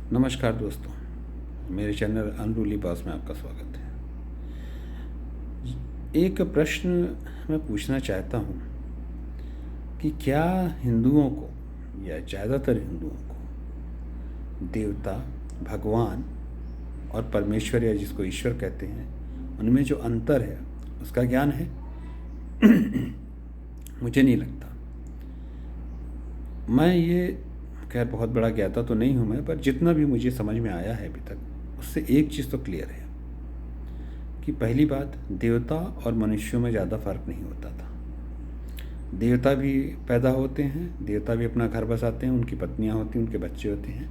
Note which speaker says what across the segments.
Speaker 1: नमस्कार दोस्तों, मेरे चैनल अनरूली पास में आपका स्वागत है। एक प्रश्न मैं पूछना चाहता हूँ कि क्या हिंदुओं को या ज़्यादातर हिंदुओं को देवता, भगवान और परमेश्वर या जिसको ईश्वर कहते हैं, उनमें जो अंतर है उसका ज्ञान है? मुझे नहीं लगता। मैं ये खैर बहुत बड़ा ज्ञाता तो नहीं हूँ मैं, पर जितना भी मुझे समझ में आया है अभी तक, उससे एक चीज़ तो क्लियर है कि पहली बात, देवता और मनुष्यों में ज़्यादा फ़र्क नहीं होता था। देवता भी पैदा होते हैं, देवता भी अपना घर बसाते हैं, उनकी पत्नियाँ होती हैं, उनके बच्चे होते हैं।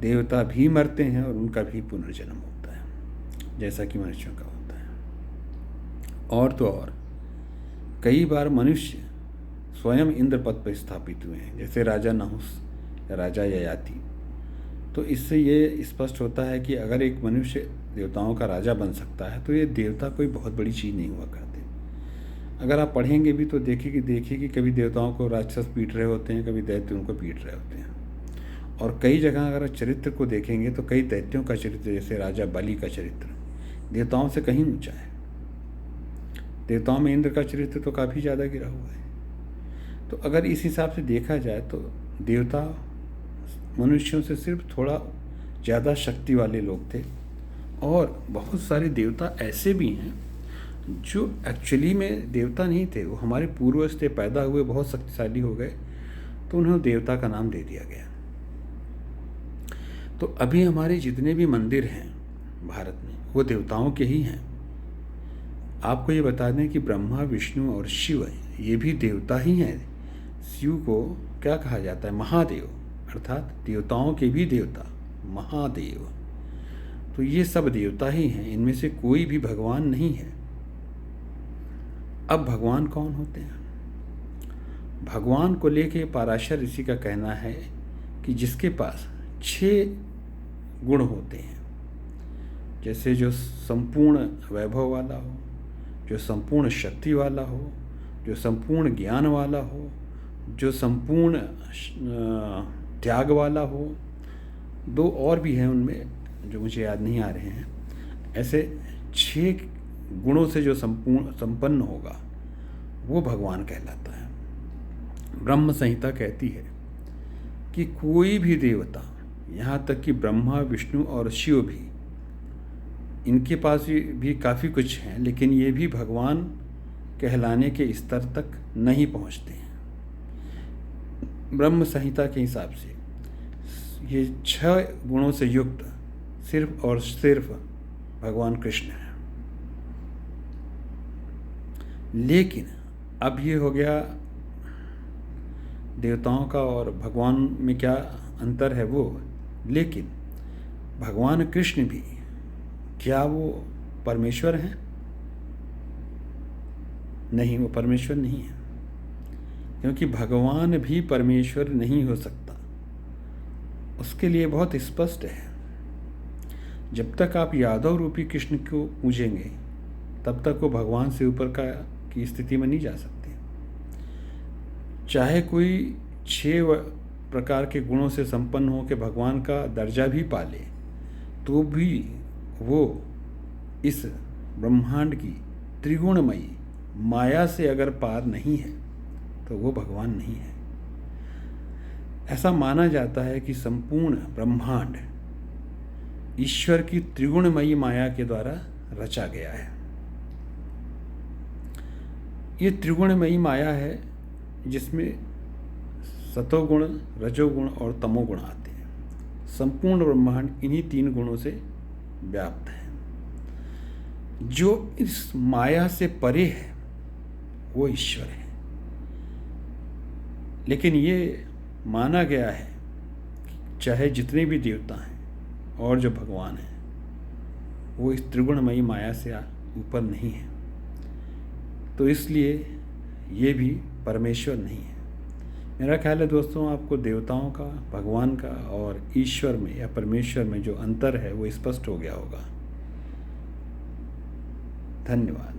Speaker 1: देवता भी मरते हैं और उनका भी पुनर्जन्म होता है, जैसा कि मनुष्यों का होता है। और तो और कई बार मनुष्य स्वयं इंद्र पद पर स्थापित हुए हैं, जैसे राजा नहुस या राजा ययाति। तो इससे ये स्पष्ट होता है कि अगर एक मनुष्य देवताओं का राजा बन सकता है तो ये देवता कोई बहुत बड़ी चीज़ नहीं हुआ करते। अगर आप पढ़ेंगे भी तो देखिए कि कभी देवताओं को राक्षस पीट रहे होते हैं, कभी दैत्य उनको पीट रहे होते हैं। और कई जगह अगर चरित्र को देखेंगे तो कई दैत्यों का चरित्र, जैसे राजा बलि का चरित्र, देवताओं से कहीं ऊँचा है। देवताओं में इंद्र का चरित्र तो काफ़ी ज़्यादा गिरा हुआ है। तो अगर इस हिसाब से देखा जाए तो देवता मनुष्यों से सिर्फ थोड़ा ज़्यादा शक्ति वाले लोग थे। और बहुत सारे देवता ऐसे भी हैं जो एक्चुअली में देवता नहीं थे, वो हमारे पूर्वज थे, पैदा हुए बहुत शक्तिशाली हो गए तो उन्हें देवता का नाम दे दिया गया। तो अभी हमारे जितने भी मंदिर हैं भारत में वो देवताओं के ही हैं। आपको ये बता दें कि ब्रह्मा, विष्णु और शिव ये भी देवता ही हैं। शिव को क्या कहा जाता है? महादेव, अर्थात देवताओं के भी देवता, महादेव। तो ये सब देवता ही हैं, इनमें से कोई भी भगवान नहीं है। अब भगवान कौन होते हैं? भगवान को लेके पराशर ऋषि का कहना है कि जिसके पास 6 गुण होते हैं, जैसे जो संपूर्ण वैभव वाला हो, जो संपूर्ण शक्ति वाला हो, जो संपूर्ण ज्ञान वाला हो, जो संपूर्ण त्याग वाला हो। 2 और भी हैं उनमें जो मुझे याद नहीं आ रहे हैं। ऐसे 6 गुणों से जो संपन्न होगा वो भगवान कहलाता है। ब्रह्म संहिता कहती है कि कोई भी देवता, यहाँ तक कि ब्रह्मा, विष्णु और शिव भी, इनके पास भी काफ़ी कुछ हैं, लेकिन ये भी भगवान कहलाने के स्तर तक नहीं पहुँचते हैं। ब्रह्म संहिता के हिसाब से ये 6 गुणों से युक्त सिर्फ और सिर्फ भगवान कृष्ण है। लेकिन अब ये हो गया देवताओं का और भगवान में क्या अंतर है वो। लेकिन भगवान कृष्ण भी, क्या वो परमेश्वर हैं? नहीं, वो परमेश्वर नहीं है, क्योंकि भगवान भी परमेश्वर नहीं हो सकता। उसके लिए बहुत स्पष्ट है, जब तक आप यादव रूपी कृष्ण को पूजेंगे तब तक वो भगवान से ऊपर की स्थिति में नहीं जा सकते। चाहे कोई 6 प्रकार के गुणों से संपन्न हो के भगवान का दर्जा भी पाले, तो भी वो इस ब्रह्मांड की त्रिगुणमयी माया से अगर पार नहीं है तो वो भगवान नहीं है। ऐसा माना जाता है कि संपूर्ण ब्रह्मांड ईश्वर की त्रिगुणमयी माया के द्वारा रचा गया है। ये त्रिगुणमयी माया है जिसमें सतोगुण, रजोगुण और तमोगुण आते हैं। संपूर्ण ब्रह्मांड इन्हीं 3 गुणों से व्याप्त है। जो इस माया से परे है वो ईश्वर है। लेकिन ये माना गया है कि चाहे जितने भी देवता हैं और जो भगवान हैं, वो इस त्रिगुणमयी माया से ऊपर नहीं है। तो इसलिए ये भी परमेश्वर नहीं है। मेरा ख्याल है दोस्तों, आपको देवताओं का, भगवान का और ईश्वर में या परमेश्वर में जो अंतर है वो स्पष्ट हो गया होगा। धन्यवाद।